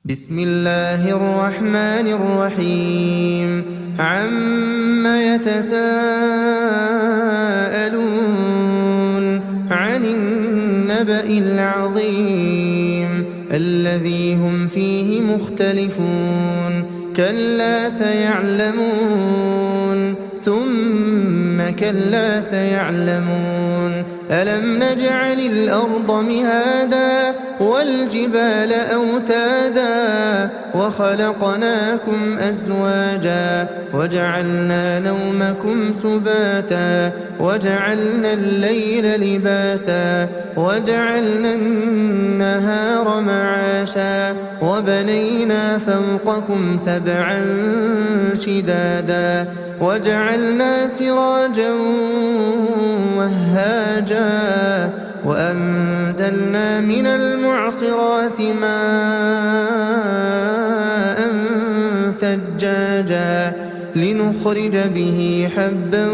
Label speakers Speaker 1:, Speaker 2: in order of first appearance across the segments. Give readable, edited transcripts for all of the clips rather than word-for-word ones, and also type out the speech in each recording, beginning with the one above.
Speaker 1: بسم الله الرحمن الرحيم عم يتساءلون عن النبأ العظيم الذي هم فيه مختلفون كلا سيعلمون ثم كلا سيعلمون ألم نجعل الأرض مهادا والجبال أوتادا وخلقناكم أزواجا وجعلنا نومكم سباتا وجعلنا الليل لباسا وجعلنا النهار معاشا وبنينا فوقكم سبعا شدادا وجعلنا سراجا وهاجا وأنزلنا من المعصرات ماء ثجاجا لنخرج به حبا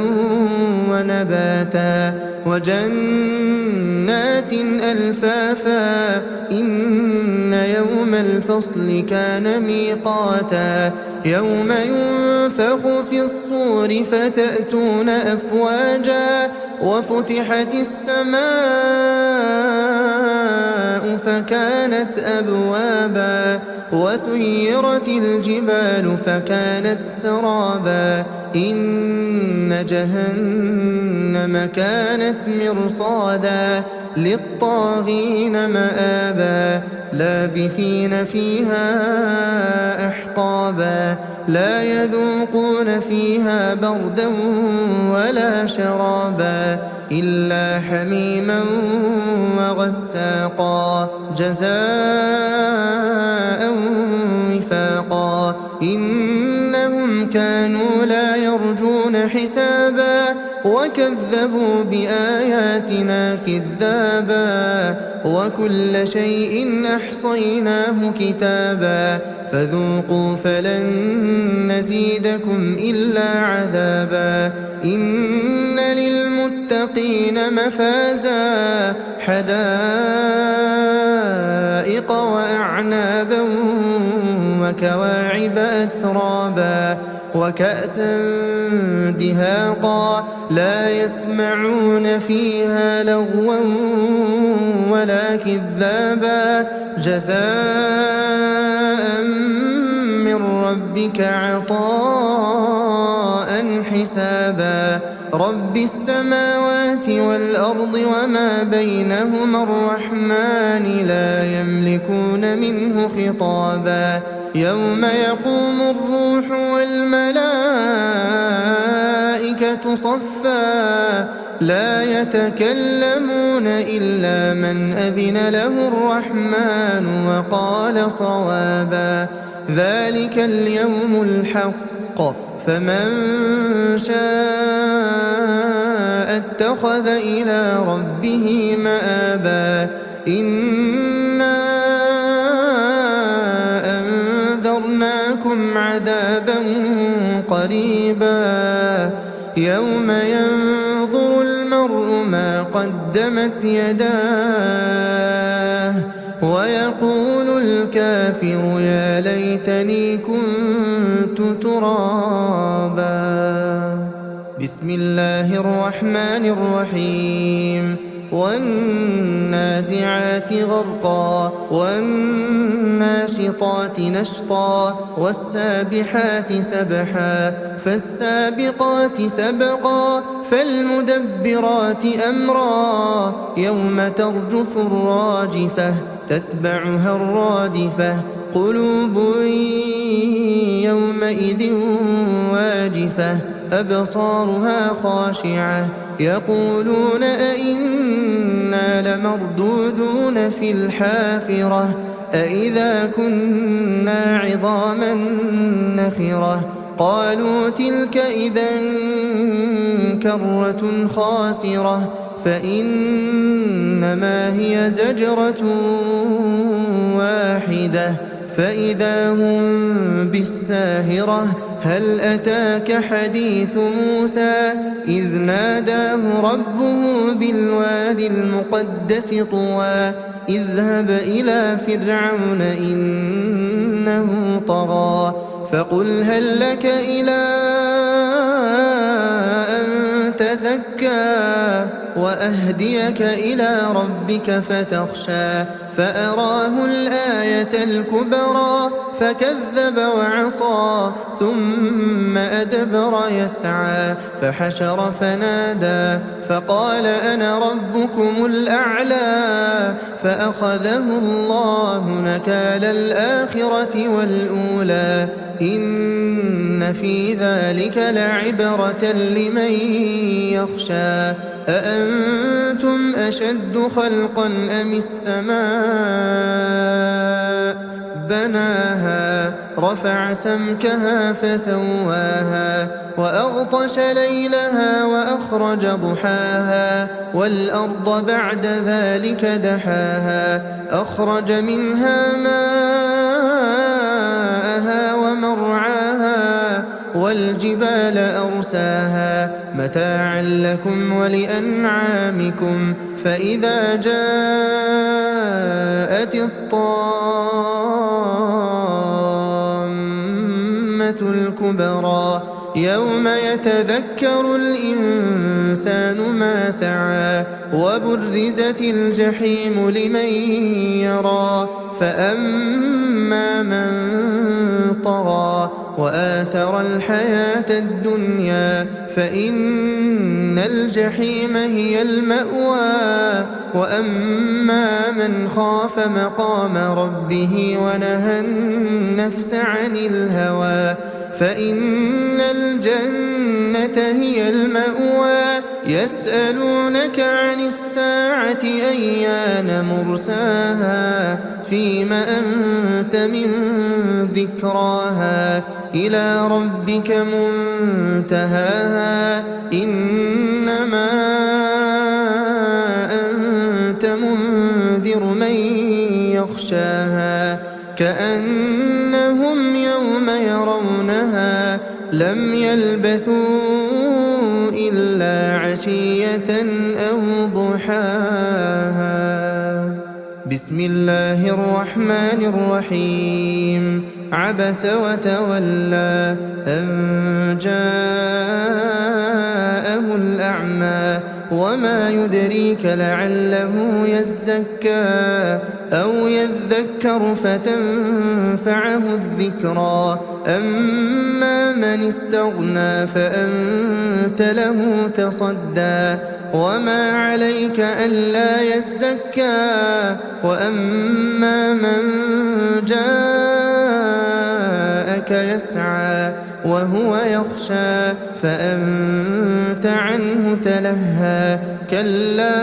Speaker 1: ونباتا وجنات ألفافا إن يوم الفصل كان ميقاتا يوم ينفخ في الصور فتأتون أفواجا وفتحت السماء فكانت أبوابا وسيرت الجبال فكانت سرابا إن جهنم كانت مرصادا للطاغين مآبا لابثين فيها أحقابا لا يذوقون فيها بردا ولا شرابا إلا حميما وغساقا جزاء وفاقا إنهم كانوا لا يرجون حسابا وكذبوا بآياتنا كذابا وكل شيء أحصيناه كتابا فذوقوا فلن نزيدكم إلا عذابا إن للمتقين مفازا حدائق وأعنابا وكواعب أترابا وكأسا دهاقا لا يسمعون فيها لغوا ولا كذابا جزاء من ربك عطاء حسابا رب السماوات والأرض وما بينهما الرحمن لا يملكون منه خطابا يوم يقوم الروح والملائكة صفا لا يتكلمون إلا من أذن له الرحمن وقال صوابا ذلك اليوم الحق فمن شاء اتخذ إلى ربه مآبا إنا أنذرناكم عذابا قريبا يوم ينظر المرء ما قدمت يداه ويقول الكافر يا ليتني كنت ترابا بسم الله الرحمن الرحيم والنازعات غرقا والناشطات نشطا والسابحات سبحا فالسابقات سبقا فالمدبرات أمرا يوم ترجف الراجفة تتبعها الرادفة قلوب يومئذ واجفة أبصارها خاشعة يقولون أئنا لمردودون في الحافرة أئذا كنا عظاما نخرة قالوا تلك إذا كرة خاسرة فإنما هي زجرة واحدة فإذا هم بالساهرة هل أتاك حديث موسى إذ ناداه ربه بالوادي المقدس طوى اذهب إلى فرعون إنه طغى فقل هل لك إلى أن تزكى وأهديك إلى ربك فتخشى فأراه الآية الكبرى فكذب وعصى ثم أدبر يسعى فحشر فنادى فقال أنا ربكم الأعلى فأخذه الله نكال الآخرة والأولى إن في ذلك لعبرة لمن يخشى أأنتم أشد خلقا أم السماء بناها رفع سمكها فسواها وأغطش ليلها وأخرج ضحاها والأرض بعد ذلك دحاها أخرج منها ماءها ومرعاها والجبال أرساها متاعا لكم ولأنعامكم فإذا جاءت الطامة الكبرى يوم يتذكر الإنسان ما سعى وبرزت الجحيم لمن يرى فأما من طغى وآثر الحياة الدنيا فإن الجحيم هي المأوى وأما من خاف مقام ربه ونهى النفس عن الهوى فإن الجنة هي المأوى يسألونك عن الساعة أيان مرساها فيم أنت من ذكراها إلى ربك منتهاها إنما أنت منذر من يخشاها كأنهم يوم يرونها لم يلبثوا إلا عشية أو ضحاها بسم الله الرحمن الرحيم عبس وتولى أن جاءه الأعمى وما يدريك لعله يزكى أو يذكر فتنفعه الذكرى أما من استغنى فأنت له تصدى وما عليك ألا يزكى وأما من جاءك يسعى وهو يخشى فأنت عنه تلهى كلا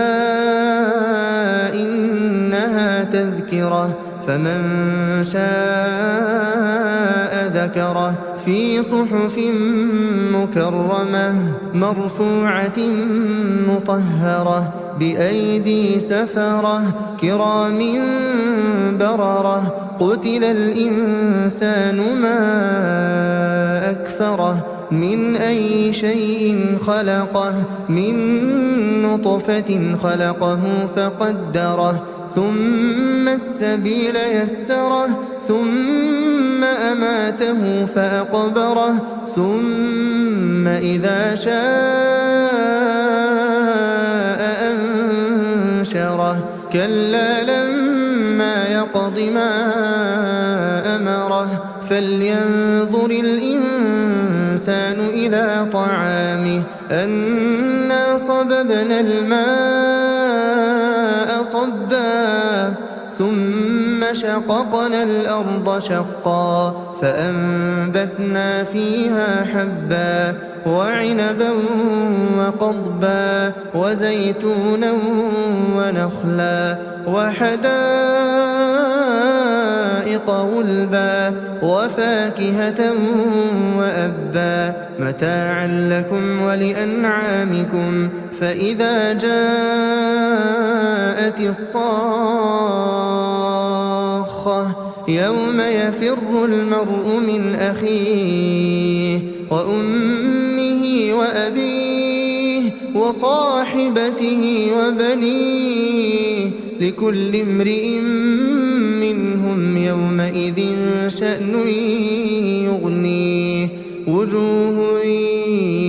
Speaker 1: إنها تذكرة فمن شاء ذكره في صحف مكرمة مرفوعة مطهرة بأيدي سفرة كرام بررة قتل الإنسان ما أكفره من أي شيء خلقه من نطفة خلقه فقدره ثم السبيل يسره ثم أماته فأقبره ثم إذا شاء أنشره كلا لما يقض ما أمره فلينظر الإنسان إلى طعامه أنا صببنا الماء صبا ثم شققنا الأرض شقا فأنبتنا فيها حبا وعنبا وقضبا وزيتونا ونخلا وحدائق غلبا وفاكهة وأبا متاعا لكم ولأنعامكم فإذا جاءت الصاخة يوم يفر المرء من أخيه وأمه وأبيه وصاحبته وبنيه لكل امرئ منهم يومئذ شأن يغنيه وجوه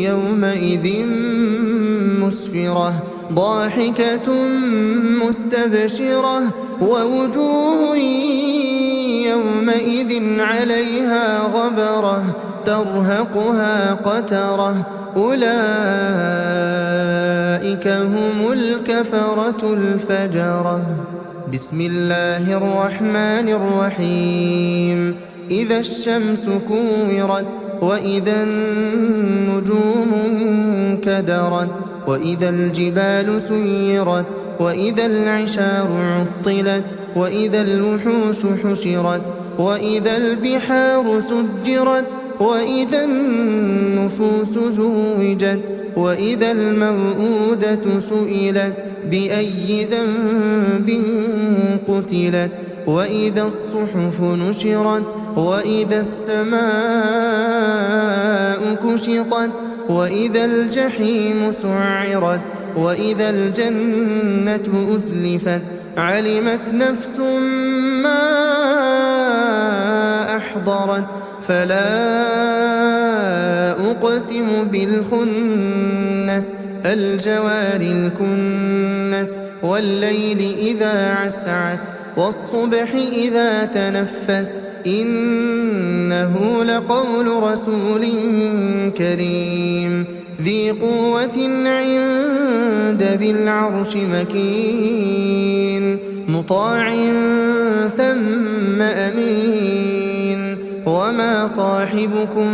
Speaker 1: يومئذ مسفرة ضاحكة مستبشرة ووجوه يومئذ عليها غبرة ترهقها قترة أولئك هم الكفرة الفجرة. بسم الله الرحمن الرحيم. إذا الشمس كورت وإذا النجوم انكدرت وإذا الجبال سيرت وإذا العشار عطلت وإذا الوحوش حشرت وإذا البحار سجرت وإذا النفوس زوجت وإذا الموءودة سئلت بأي ذنب قتلت وإذا الصحف نشرت وإذا السماء كشطت وإذا الجحيم سعرت وإذا الجنة أزلفت علمت نفس ما أحضرت فلا أقسم بالخنس الجوار الكنس والليل إذا عسعس والصبح إذا تنفس إنه لقول رسول كريم ذي قوة عند ذي العرش مكين مطاع ثم أمين وما صاحبكم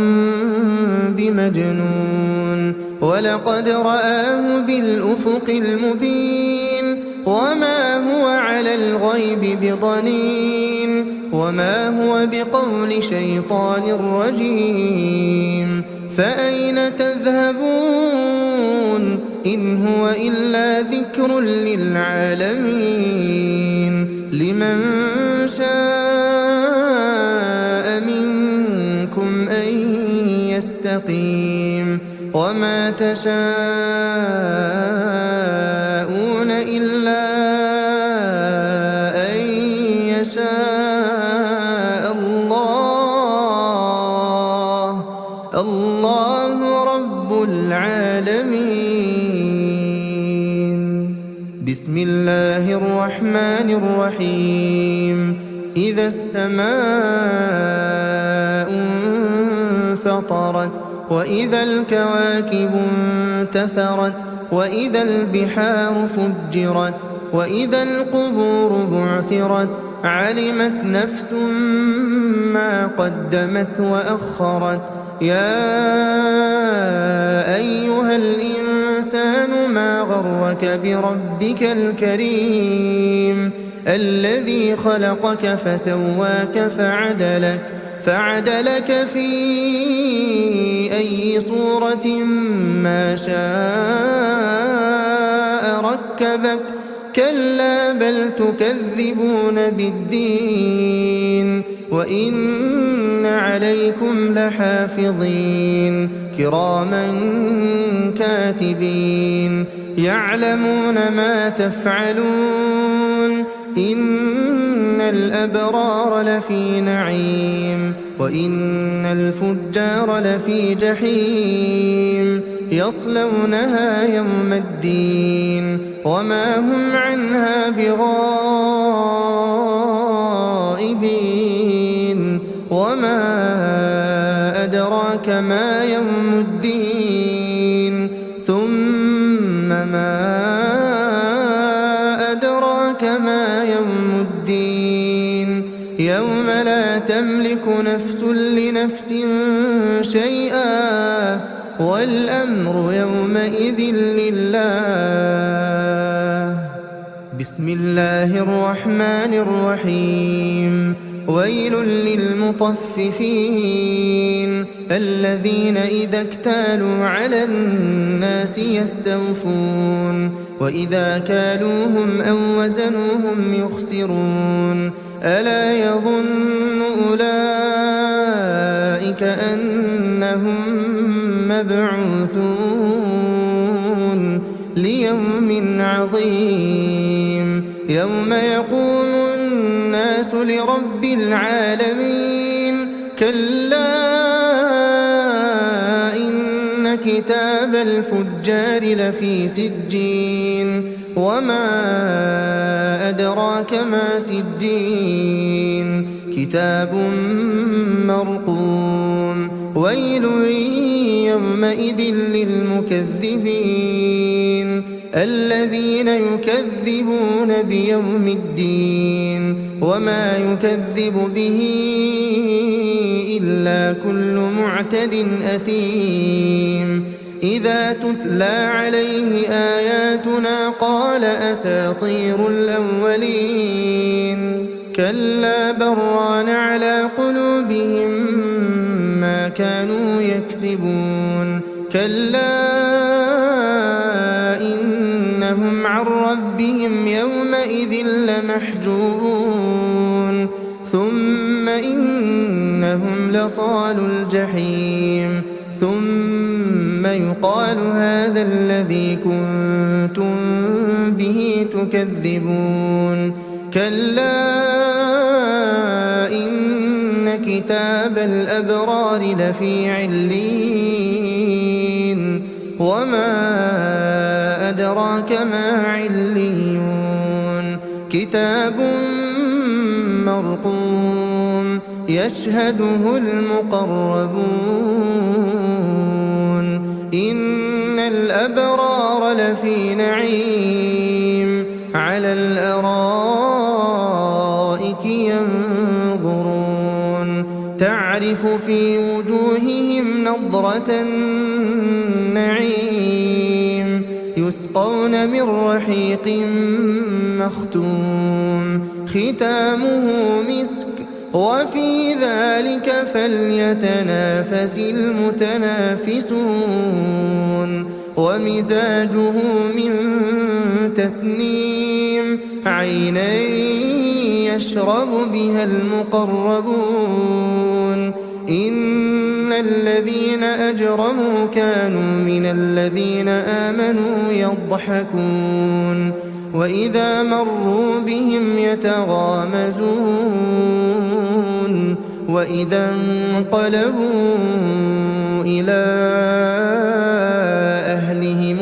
Speaker 1: بمجنون ولقد رآه بالأفق المبين وما هو على الغيب بضنين وما هو بقول شيطان رجيم فأين تذهبون إن هو إلا ذكر للعالمين لمن شاء منكم أن يستقيم وما تشاءون إلا أن يشاء الله رب العالمين. بسم الله الرحمن الرحيم. إذا السماء انفطرت وإذا الكواكب انتثرت وإذا البحار فجرت وإذا القبور بعثرت علمت نفس ما قدمت وأخرت يا أيها الإنسان ما غرك بربك الكريم الذي خلقك فسواك فعدلك في أي صورة ما شاء ركبك كلا بل تكذبون بالدين وإن عليكم لحافظين كراما كاتبين يعلمون ما تفعلون إن الأبرار لفي نعيم وإن الفجار لفي جحيم يصلونها يوم الدين وما هم عنها بغائبين وما أدراك ما يوم الدين ثم ما أدراك ما يوم الدين يوم لا تملك نفس لنفس شيئا والأمر يومئذ لله. بسم الله الرحمن الرحيم. ويل للمطففين الذين إذا اكتالوا على الناس يستوفون وإذا كالوهم أو وزنوهم يخسرون ألا يظن أولئك أنهم مبعوثون ليوم عظيم يوم يقوم الناس لرب العالمين كلا إن كتاب الفجار لفي سجين وما أدراك ما سجين كتاب مرقوم ويل يومئذ للمكذبين الذين يكذبون بيوم الدين وما يكذب به إلا كل معتد أثيم إذا تتلى عليه آياتنا قال أساطير الأولين كلا بران على قلوبهم ما كانوا يكسبون كلا إنهم عن ربهم يومئذ لمحجوبون ثم إنهم لصال الجحيم ثم يقال هذا الذي كنتم به تكذبون كلا إن كتاب الأبرار لفي عليين وما أدراك ما عليون كتاب مرقوم يشهده المقربون إن الأبرار لفي نعيم على الأرائك ينظرون تعرف في وجوههم نضرة النعيم يسقون من رحيق مختوم ختامه مسك وفي ذلك فليتنافس المتنافسون ومزاجه من تسنيم عينا يشرب بها المقربون إن الذين أجرموا كانوا من الذين آمنوا يضحكون وإذا مروا بهم يتغامزون وإذا انقلبوا إلى أهلهم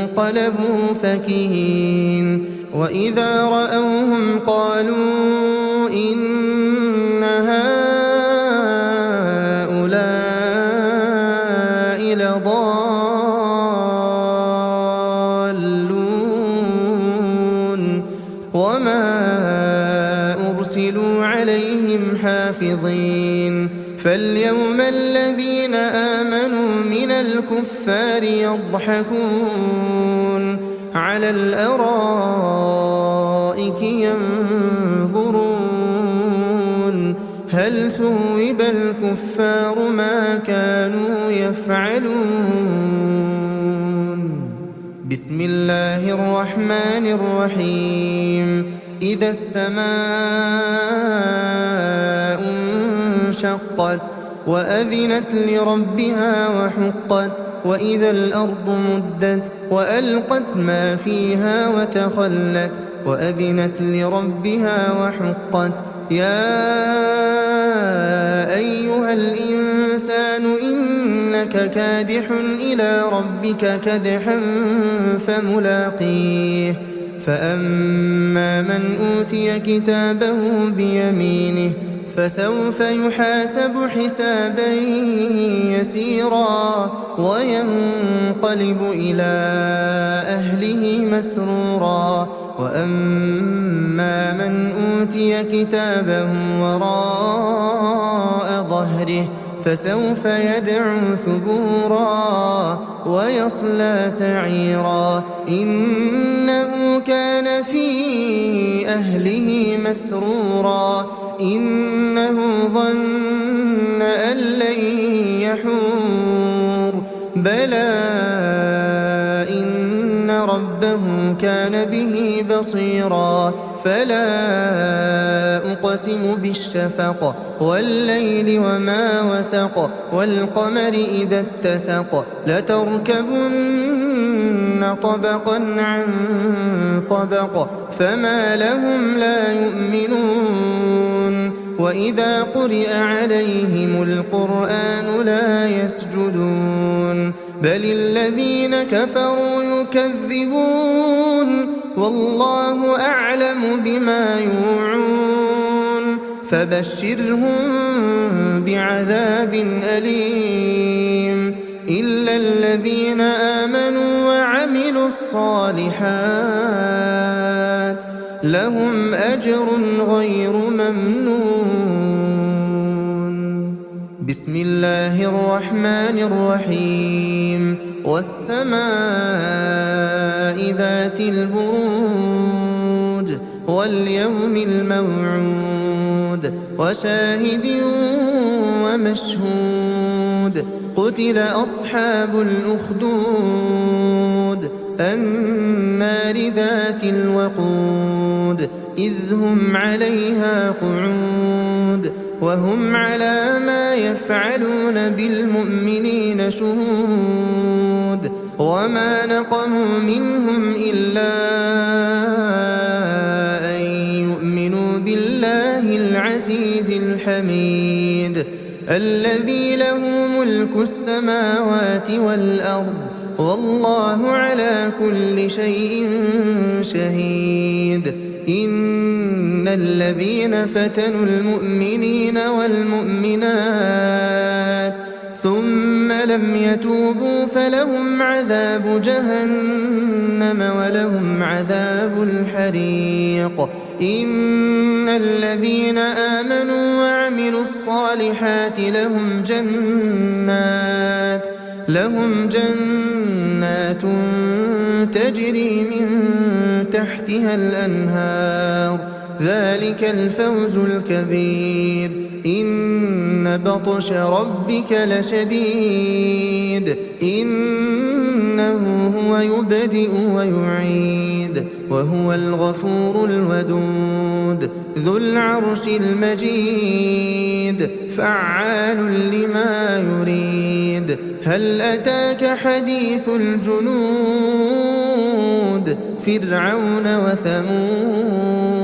Speaker 1: انقلبوا فكهين وإذا رأوهم قالوا إن هؤلاء لضالون وما أرسلوا عليهم حافظين فاليوم الذين آمنوا من الكفار يضحكون على الأرائك ينظرون هل ثوب الكفار ما كانوا يفعلون بسم الله الرحمن الرحيم إذا السماء انشقت وأذنت لربها وحقت وإذا الأرض مدت وألقت ما فيها وتخلت وأذنت لربها وحقت يا أيها الإنسان إنك كادح إلى ربك كدحا فملاقيه فأما من أوتي كتابه بيمينه فسوف يحاسب حسابا يسيرا وينقلب إلى أهله مسرورا وأما من أوتي كتابه وراء ظهره فسوف يدعو ثبورا ويصلى سعيرا إنه كان في أهله مسرورا إنه ظن أن لن يحور بلى إن ربه كان به بصيرا فلا أقسم بالشفق والليل وما وسق والقمر إذا اتسق لتركبن طبقا عن طبق فما لهم لا يؤمنون وإذا قرئ عليهم القرآن لا يسجدون بل الذين كفروا يكذبون والله أعلم بما يوعون فبشرهم بعذاب أليم إلا الذين آمنوا وعملوا الصالحات لهم أجر غير ممنون. بسم الله الرحمن الرحيم والسماء ذات البروج واليوم الموعود وشاهد ومشهود قتل أصحاب الأخدود النار ذات الوقود إذ هم عليها قعود وهم على ما يفعلون بالمؤمنين شهود وما نقموا منهم إلا أن يؤمنوا بالله العزيز الحميد الذي له ملك السماوات والأرض والله على كل شيء شهيد إن الذين فتنوا المؤمنين والمؤمنات ثم لم يتوبوا فلهم عذاب جهنم ولهم عذاب الحريق إن الذين آمنوا وعملوا الصالحات لهم جنات تجري من تحتها الأنهار ذلك الفوز الكبير إن بطش ربك لشديد إنه هو يبدئ ويعيد وهو الغفور الودود ذو العرش المجيد فعال لما يريد هل أتاك حديث الجنود فرعون وثمود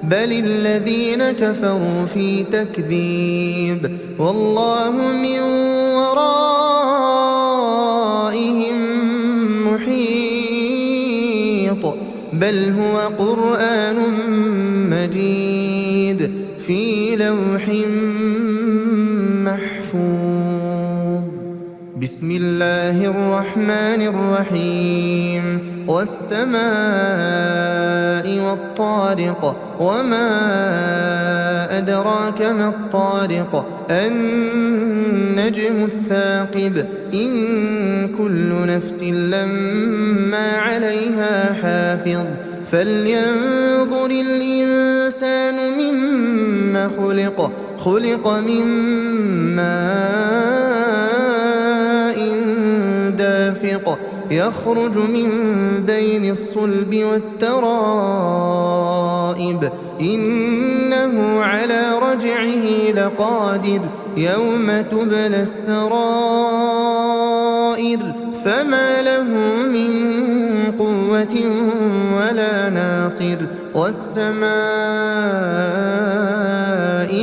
Speaker 1: بل الذين كفروا في تكذيب والله من ورائهم محيط بل هو قرآن مجيد في لوح محفوظ. بسم الله الرحمن الرحيم والسماء والطارق وما أدراك ما الطارق النجم الثاقب إن كل نفس لما عليها حافظ فلينظر الإنسان مما خلق من ماء دافق يخرج من بين الصلب والترائب إنه على رجعه لقادر يوم تبلى السرائر فما له من قوة ولا ناصر والسماء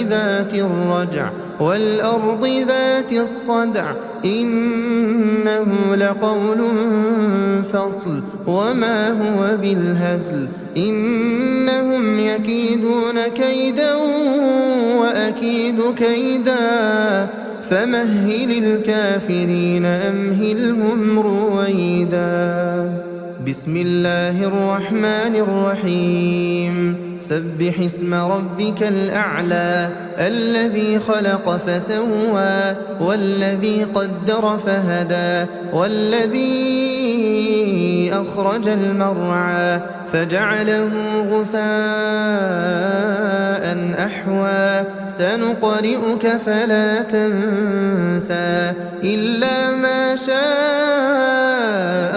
Speaker 1: ذات الرجع والأرض ذات الصدع إنه لقول فصل وما هو بالهزل إنهم يكيدون كيدا وأكيد كيدا فمهل الكافرين أمهلهم رويدا. بسم الله الرحمن الرحيم سبح اسم ربك الأعلى الذي خلق فسوى والذي قدر فهدى والذي أخرج المرعى فجعله غثاء أحوى سنقرئك فلا تنسى إلا ما شاء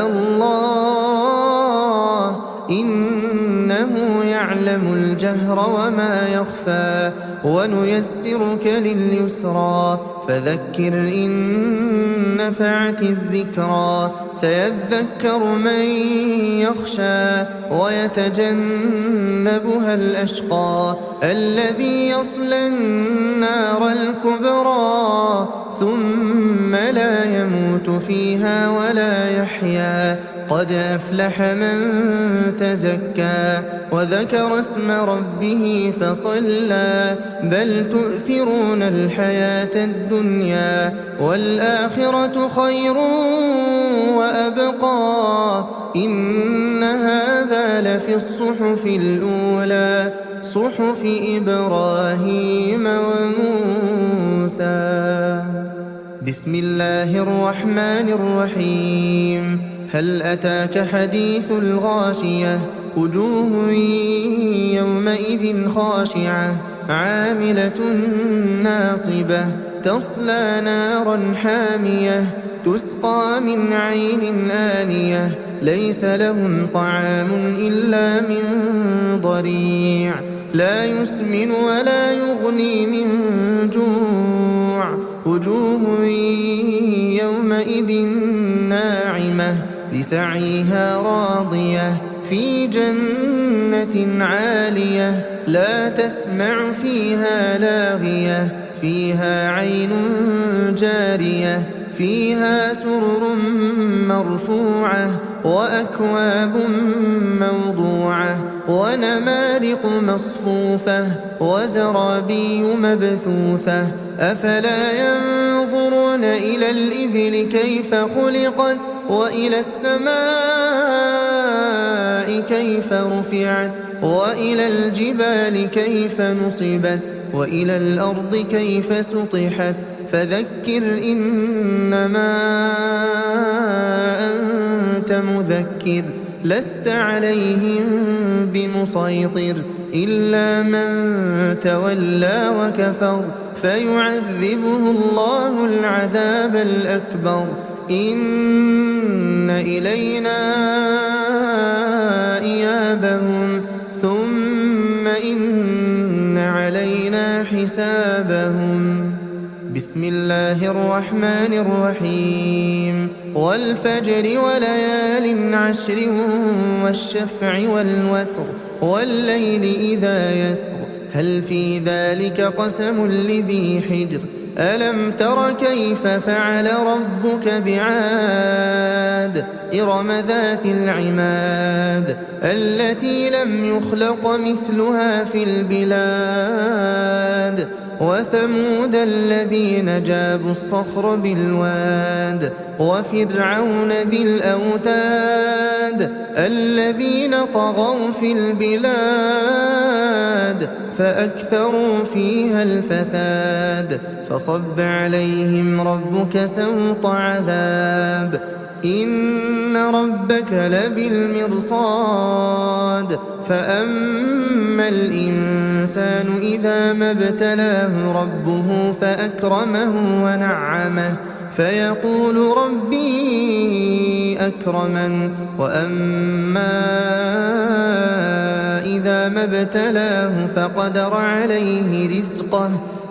Speaker 1: الله إنه يعلم يعلم الجهر وما يخفى ونيسرك لليسرى فذكر إن نفعت الذكرى سيذكر من يخشى ويتجنبها الأشقى الذي يصلى النار الكبرى ثم لا يموت فيها ولا يحيا قد أفلح من تزكى وذكر اسم ربه فصلى بل تؤثرون الحياة الدنيا والآخرة خير وأبقى إن هذا لفي الصحف الأولى صحف إبراهيم وموسى. بسم الله الرحمن الرحيم. هل أتاك حديث الغاشية وجوه يومئذ خاشعة عاملة ناصبة تصلى نارا حامية تسقى من عين آنية ليس لهم طعام إلا من ضريع لا يسمن ولا يغني من جوع وجوه يومئذ ناعمة لسعيها راضية في جنة عالية لا تسمع فيها لاغية فيها عين جارية فيها سرر مرفوعة وأكواب موضوعة ونمارق مصفوفة وزرابي مبثوثة أفلا ينظرون إلى الإبل كيف خلقت وإلى السماء كيف رفعت وإلى الجبال كيف نصبت وإلى الأرض كيف سطحت فذكر إنما أنت مذكر لست عليهم بمسيطر إلا من تولى وكفر فيعذبه الله العذاب الأكبر إن إلينا إيابهم ثم إن علينا حسابهم. بسم الله الرحمن الرحيم. والفجر وليال عشر والشفع والوتر والليل إذا يسر هل في ذلك قسم لذي حجر ألم تر كيف فعل ربك بعاد إرم ذات العماد التي لم يخلق مثلها في البلاد وثمود الذين جابوا الصخر بالواد وفرعون ذي الأوتاد الذين طغوا في البلاد فأكثروا فيها الفساد فصب عليهم ربك سوط عذاب إن ربك لبالمرصاد فأما الإنسان إذا ما ابتلاه ربه فأكرمه ونعمه فيقول ربي أكرمن وأما إذا ما ابتلاه فقدر عليه رزقه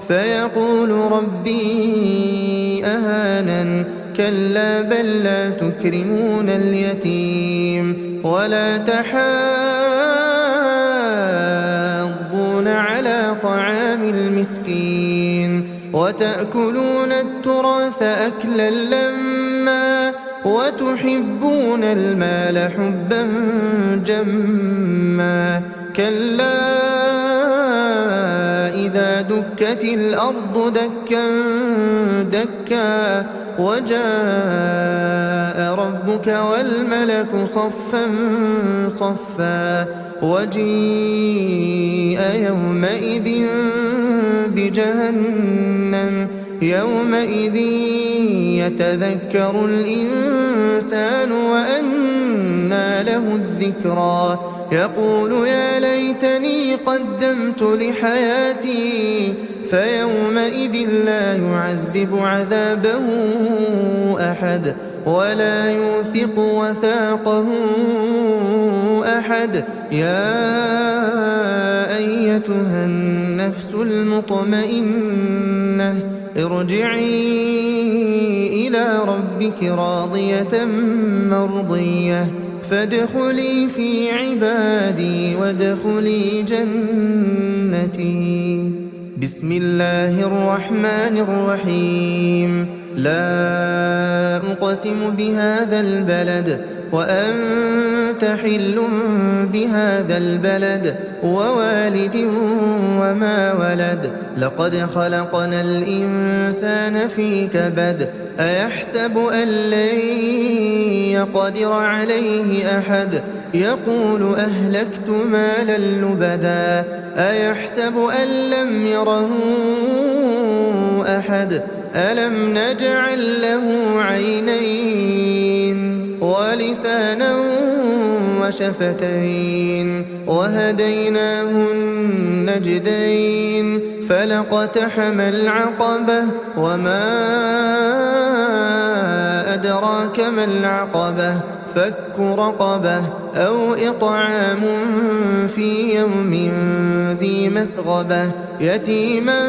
Speaker 1: فيقول ربي أهانن كلا بل لا تكرمون اليتيم ولا تحاضون على طعام المسكين وتأكلون التراث أكلا لما وتحبون المال حبا جما كلا إذا دكت الأرض دكا دكا وجاء ربك والملك صفا صفا وجيء يومئذ بجهنم يومئذ يتذكر الإنسان وأنى له الذكرى يقول يا ليتني قدمت لحياتي فيومئذ لا يعذب عذابه أحد ولا يوثق وثاقه أحد يا أيتها النفس المطمئنة ارجعي إلى ربك راضية مرضية فادخلي في عبادي وادخلي جنتي. بسم الله الرحمن الرحيم. لا أقسم بهذا البلد وأنت حل بهذا البلد ووالد وما ولد لقد خلقنا الإنسان في كبد أيحسب أن لن يقدر عليه أحد يقول أهلكت مالا لبدا أيحسب أن لم يره أحد ألم نجعل له عينين ولسانا وشفتين وهديناه النجدين فلاقتحم العقبة وما أدراك ما العقبة فك رقبة أو إطعام في يوم ذي مسغبة يتيما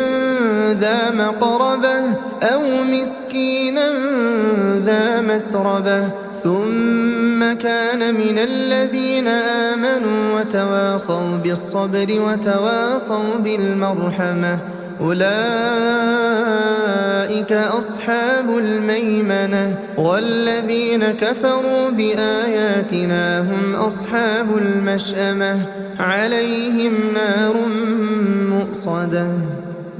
Speaker 1: ذا مقربة أو مسكينا ذا متربة ثم كان من الذين آمنوا وتواصوا بالصبر وتواصوا بالمرحمة أولئك أصحاب الميمنة والذين كفروا بآياتنا هم أصحاب المشأمة عليهم نار مؤصدة.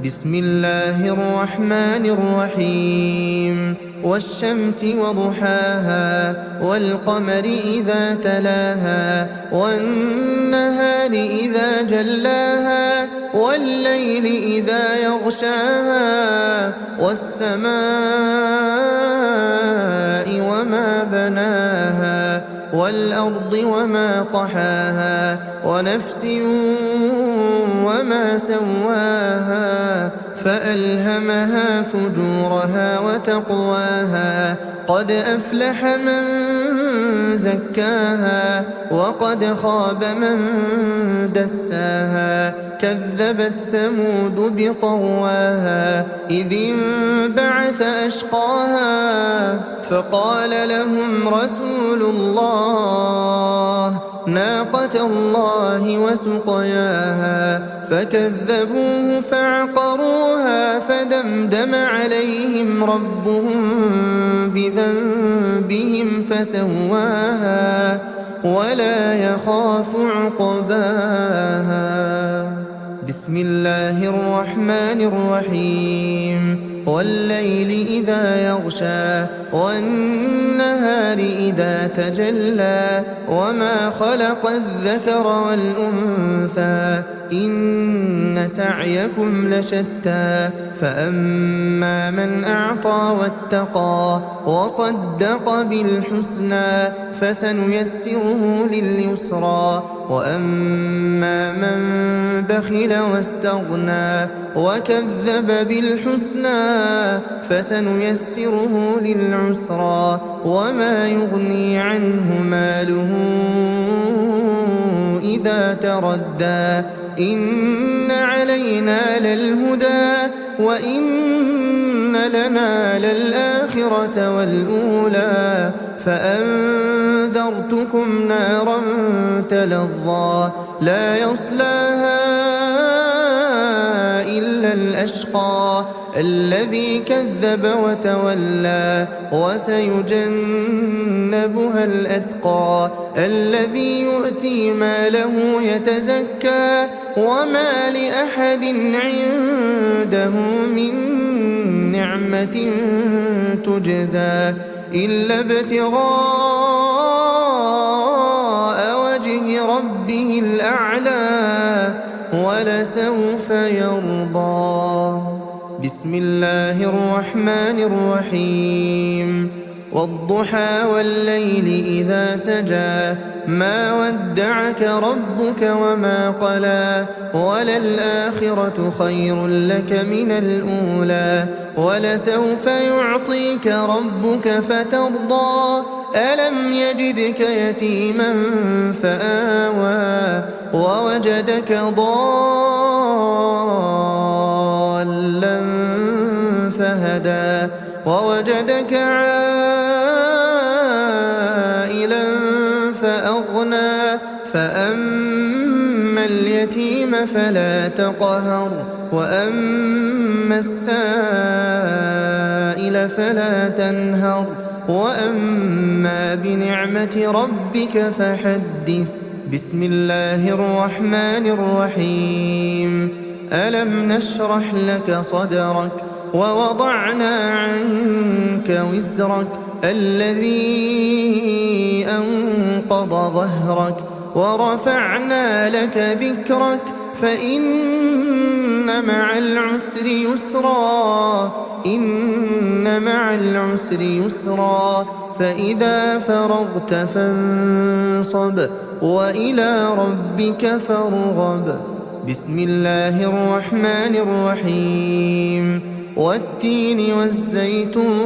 Speaker 1: بسم الله الرحمن الرحيم. والشمس وضحاها والقمر إذا تلاها والنهار إذا جلاها والليل إذا يغشاها والسماء وما بناها والأرض وما طحاها ونفس وما سواها فألهمها فجورها وتقواها قد أفلح من زكاها وقد خاب من دساها كذبت ثمود بطغواها إذ انبعث أشقاها فقال لهم رسول الله ناقة الله وسقياها فكذبوه فعقروها فدمدم عليهم ربهم بذنبهم فسواها ولا يخاف عقباها. بسم الله الرحمن الرحيم. والليل إذا يغشى والنهار إذا تجلى وما خلق الذكر والأنثى إن سعيكم لشتى فأما من أعطى واتقى وصدق بالحسنى فسنيسره لليسرى وأما من بخل واستغنى وكذب بالحسنى فسنيسره للعسرى وما يغني عنه ماله إذا تردى إن علينا للهدى وإن لنا للآخرة والأولى فأنذرتكم نارا تلظى لا يصلاها إلا الأشقى الذي كذب وتولى وسيجنبها الأتقى الذي يؤتي ماله يتزكى وما لأحد عنده من نعمة تجزى إلا ابتغاء وجه ربه الأعلى ولسوف يرضى. بسم الله الرحمن الرحيم. والضحى والليل إذا سجى ما ودعك ربك وما قلى وللآخرة خير لك من الأولى ولسوف يعطيك ربك فترضى ألم يجدك يتيما فآوى ووجدك ضالا فهدى ووجدك عائلا فأغنى فأما اليتيم فلا تقهر وأما السائل فلا تنهر وأما بنعمة ربك فحدث. بسم الله الرحمن الرحيم. ألم نشرح لك صدرك ووضعنا عنك وزرك الذي أنقض ظهرك ورفعنا لك ذكرك فإن مع العسر يسرا إن مع العسر يسرا فإذا فرغت فانصب وإلى ربك فارغب. بسم الله الرحمن الرحيم. والتين والزيتون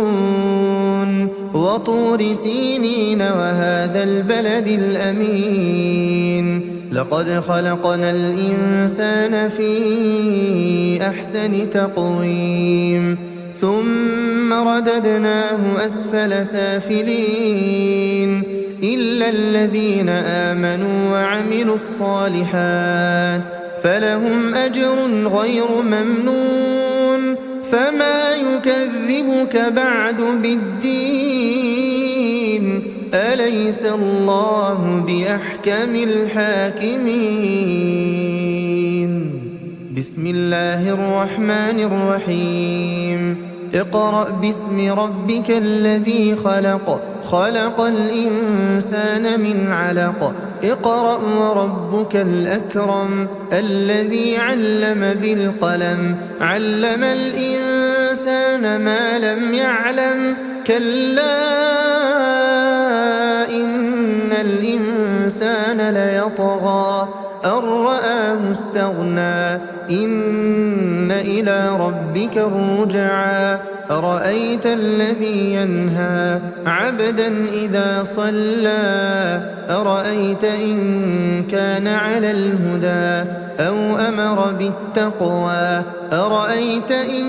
Speaker 1: وطور سينين وهذا البلد الأمين لقد خلقنا الإنسان في أحسن تقويم ثم رددناه أسفل سافلين إلا الذين آمنوا وعملوا الصالحات فلهم أجر غير ممنون فما يكذبك بعد بالدين أليس الله بأحكم الحاكمين. بسم الله الرحمن الرحيم. اقرأ باسم ربك الذي خلق خلق الإنسان من علق اقرأ وربك الأكرم الذي علم بالقلم علم الإنسان ما لم يعلم كلا إن الإنسان ليطغى أن رآه استغنى إن إلى ربك الرجعى أرأيت الذي ينهى عبدا إذا صلى أرأيت إن كان على الهدى أو أمر بالتقوى أرأيت إن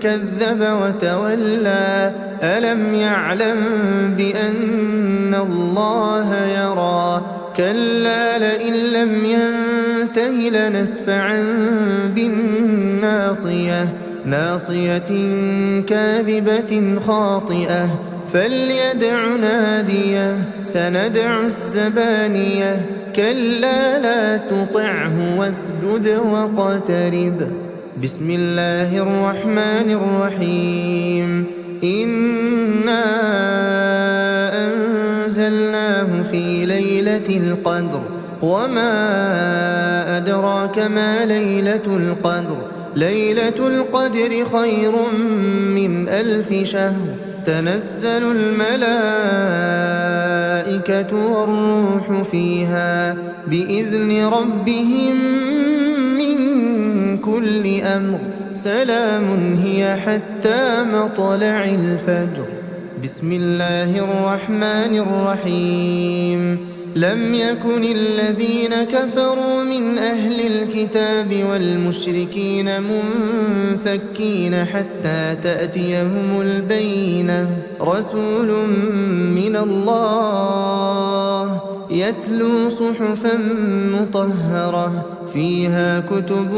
Speaker 1: كذب وتولى ألم يعلم بأن الله يرى كلا لئن لم ينته لنسفعا بالناصية ناصية كاذبة خاطئة فليدع ناديه سندع الزبانية كلا لا تطعه واسجد واقترب. بسم الله الرحمن الرحيم. إنا أنزلناه في ليلة القدر وما أدراك ما ليلة القدر ليلة القدر خير من 1000 شهر تنزل الملائكة والروح فيها بإذن ربهم من كل أمر سلام هي حتى مطلع الفجر. بسم الله الرحمن الرحيم. لم يكن الذين كفروا من أهل الكتاب والمشركين منفكين حتى تأتيهم البينة رسول من الله يتلو صحفا مطهرة فيها كتب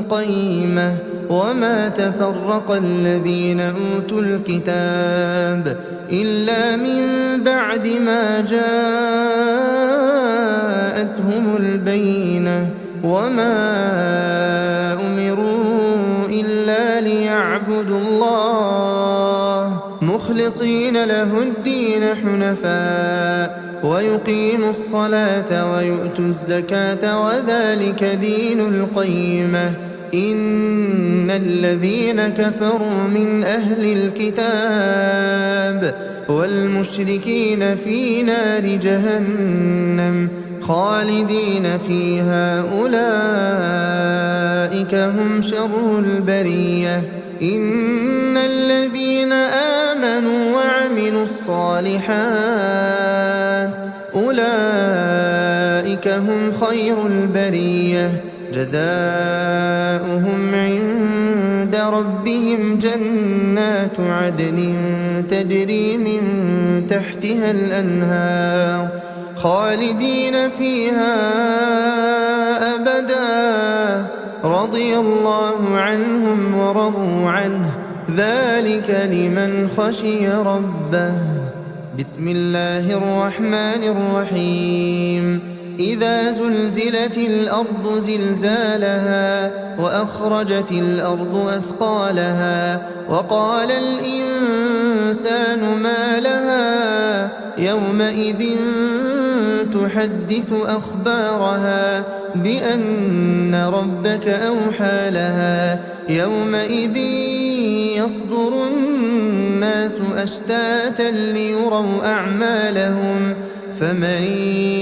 Speaker 1: قيمة وما تفرق الذين أوتوا الكتاب إلا من بعد ما جاءتهم البينة وما أمروا إلا ليعبدوا الله مخلصين له الدين حنفاء ويقيموا الصلاة ويؤتوا الزكاة وذلك دين القيمة إن إن الذين كفروا من أهل الكتاب والمشركين في نار جهنم خالدين فيها أولئك هم شر البرية. إن الذين آمنوا وعملوا الصالحات أولئك هم خير البرية. جزاؤهم عند ربهم جنات عدن تجري من تحتها الأنهار خالدين فيها أبدا رضي الله عنهم ورضوا عنه ذلك لمن خشي ربه. بسم الله الرحمن الرحيم. إذا زلزلت الأرض زلزالها وأخرجت الأرض أثقالها وقال الإنسان ما لها يومئذ تحدث أخبارها بأن ربك أوحى لها يومئذ يصدر الناس أشتاتا ليروا أعمالهم فمن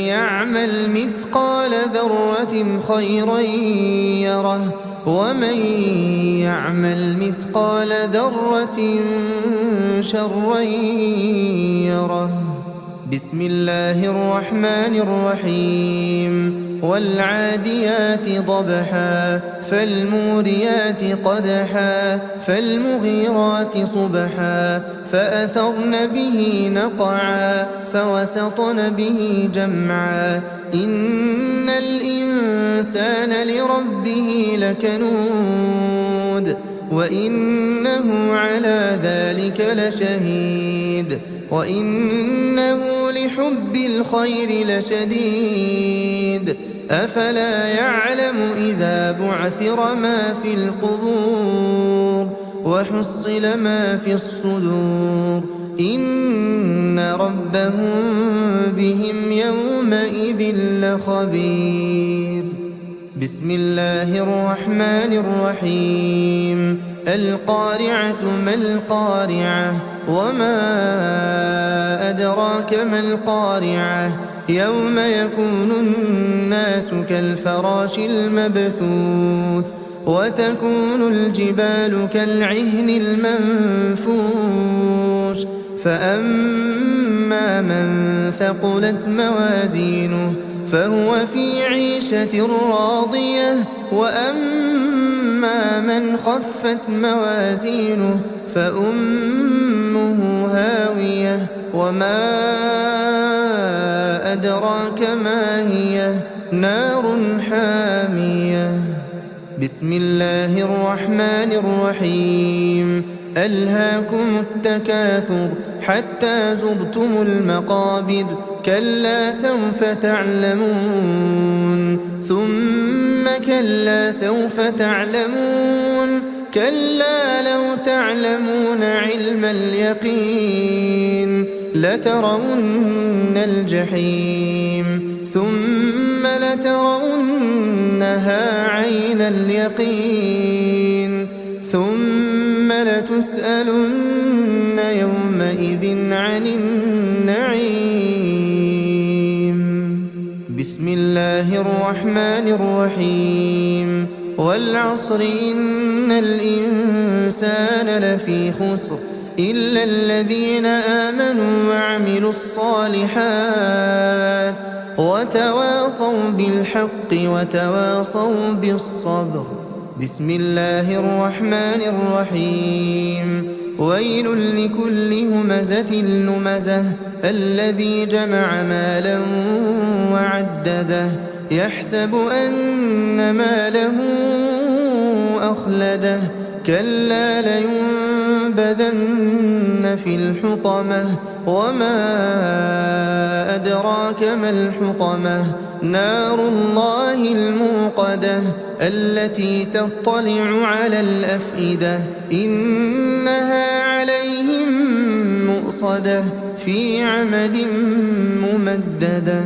Speaker 1: يعمل مثقال ذرة خيرا يره ومن يعمل مثقال ذرة شرا يره. بسم الله الرحمن الرحيم. والعاديات ضبحا فالموريات قدحا فالمغيرات صبحا فأثرن به نقعا فوسطن به جمعا. إن الإنسان لربه لكنود وإنه على ذلك لشهيد وإنه لحب الخير لشديد. أفلا يعلم إذا بعثر ما في القبور وحصل ما في الصدور إن ربهم بهم يومئذ لخبير. بسم الله الرحمن الرحيم. القارعة ما القارعة وما أدراك ما القارعة يوم يكون الناس كالفراش المبثوث وتكون الجبال كالعهن المنفوش فأما من ثقلت موازينه فهو في عيشة راضية وأما من خفت موازينه فأمه هاوية وما أدراك ما هي نار حامية. بسم الله الرحمن الرحيم. ألهاكم التكاثر حتى زرتم المقابر كلا سوف تعلمون ثم كلا سوف تعلمون كلا لو تعلمون علم اليقين لترون الجحيم ثم لترونها عين اليقين ثم لتسألن يومئذ عن النعيم. بسم الله الرحمن الرحيم. والعصر إن الإنسان لفي خسر إلا الذين آمنوا وعملوا الصالحات وتواصوا بالحق وتواصوا بالصبر. بسم الله الرحمن الرحيم. ويل لكل همزة لمزة الذي جمع مالا وعدده يحسب أن ماله أخلده كلا لينبذن في الحطمة وما أدراك ما الحطمة نار الله الموقدة التي تطلع على الأفئدة إنها عليهم مؤصدة في عمد ممددة.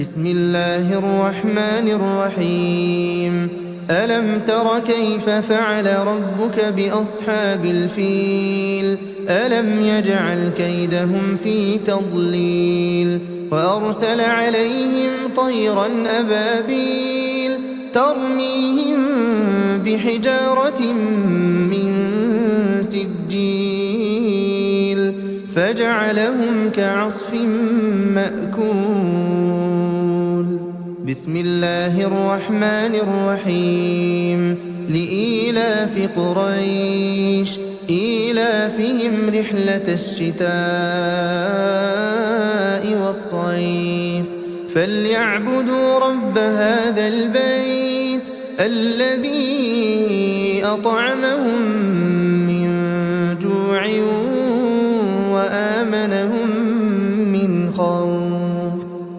Speaker 1: بسم الله الرحمن الرحيم. ألم تر كيف فعل ربك بأصحاب الفيل ألم يجعل كيدهم في تضليل وأرسل عليهم طيرا أبابيل ترميهم بحجارة من سجيل فجعلهم كعصف مأكول بسم الله الرحمن الرحيم لإيلاف قريش إيلافهم رحلة الشتاء والصيف فليعبدوا رب هذا البيت الذي أطعمهم من جوع وآمنهم من خوف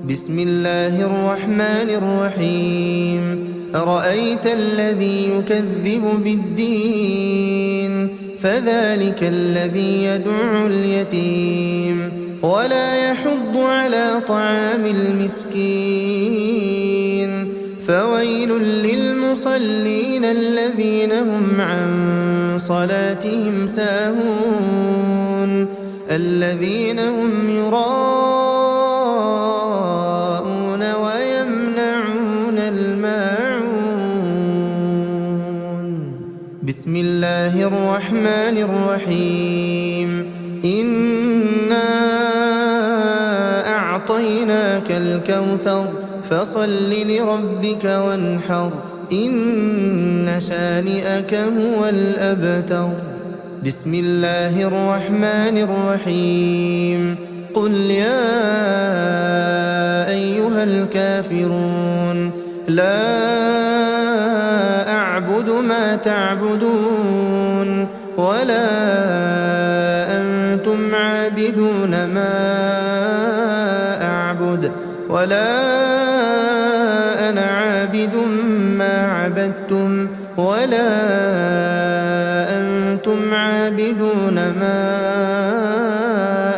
Speaker 1: بسم الله الرحمن الرحيم أرأيت الذي يكذب بالدين فذلك الذي يدع اليتيم ولا يحض على طعام المسكين فويل للمصلين الذين هم عن صلاتهم ساهون الذين هم يراءون ويمنعون الماعون بسم الله الرحمن الرحيم إنا أعطيناك الكوثر فصل لربك وانحر إن شانئك هو الأبتر بسم الله الرحمن الرحيم قل يا أيها الكافرون لا أعبد ما تعبدون ولا أنتم عابدون ما أعبد ولا أنا عابد ما عبدتم ولا أنتم عابدون ما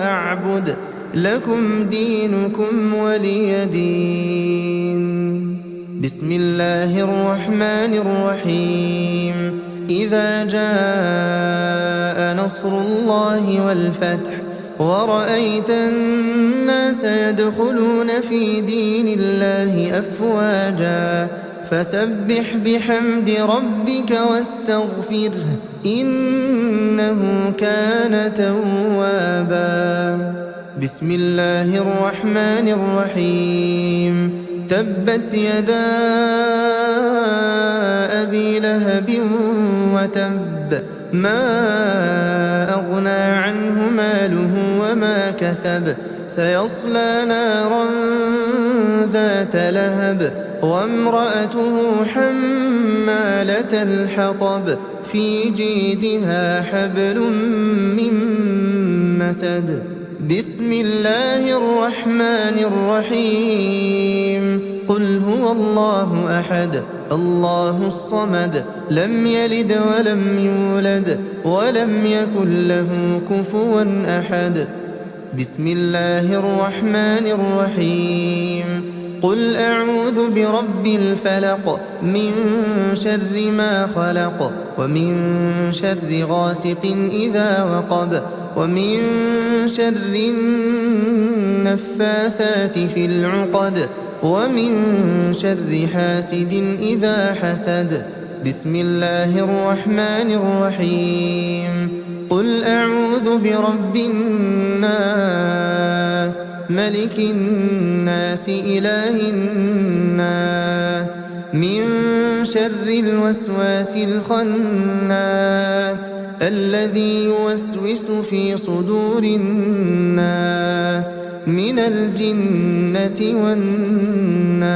Speaker 1: أعبد لكم دينكم ولي دين بسم الله الرحمن الرحيم إذا جاء نصر الله والفتح ورأيت الناس يدخلون في دين الله أفواجا فسبح بحمد ربك واستغفره إنه كان توابا بسم الله الرحمن الرحيم تبت يدا أبي لهب وتب ما أغنى عنه ماله وما كسب سيصلى نارا ذات لهب وامرأته حمالة الحطب في جيدها حبل من مسد بسم الله الرحمن الرحيم قل هو الله أحد الله الصمد لم يلد ولم يولد ولم يكن له كفوا أحد بسم الله الرحمن الرحيم قل أعوذ برب الفلق من شر ما خلق ومن شر غاسق إذا وقب ومن شر النفاثات في العقد ومن شر حاسد إذا حسد بسم الله الرحمن الرحيم قل أعوذ برب الناس ملك الناس إله الناس من شر الوسواس الخناس الذي يوسوس في صدور الناس من الجنة والناس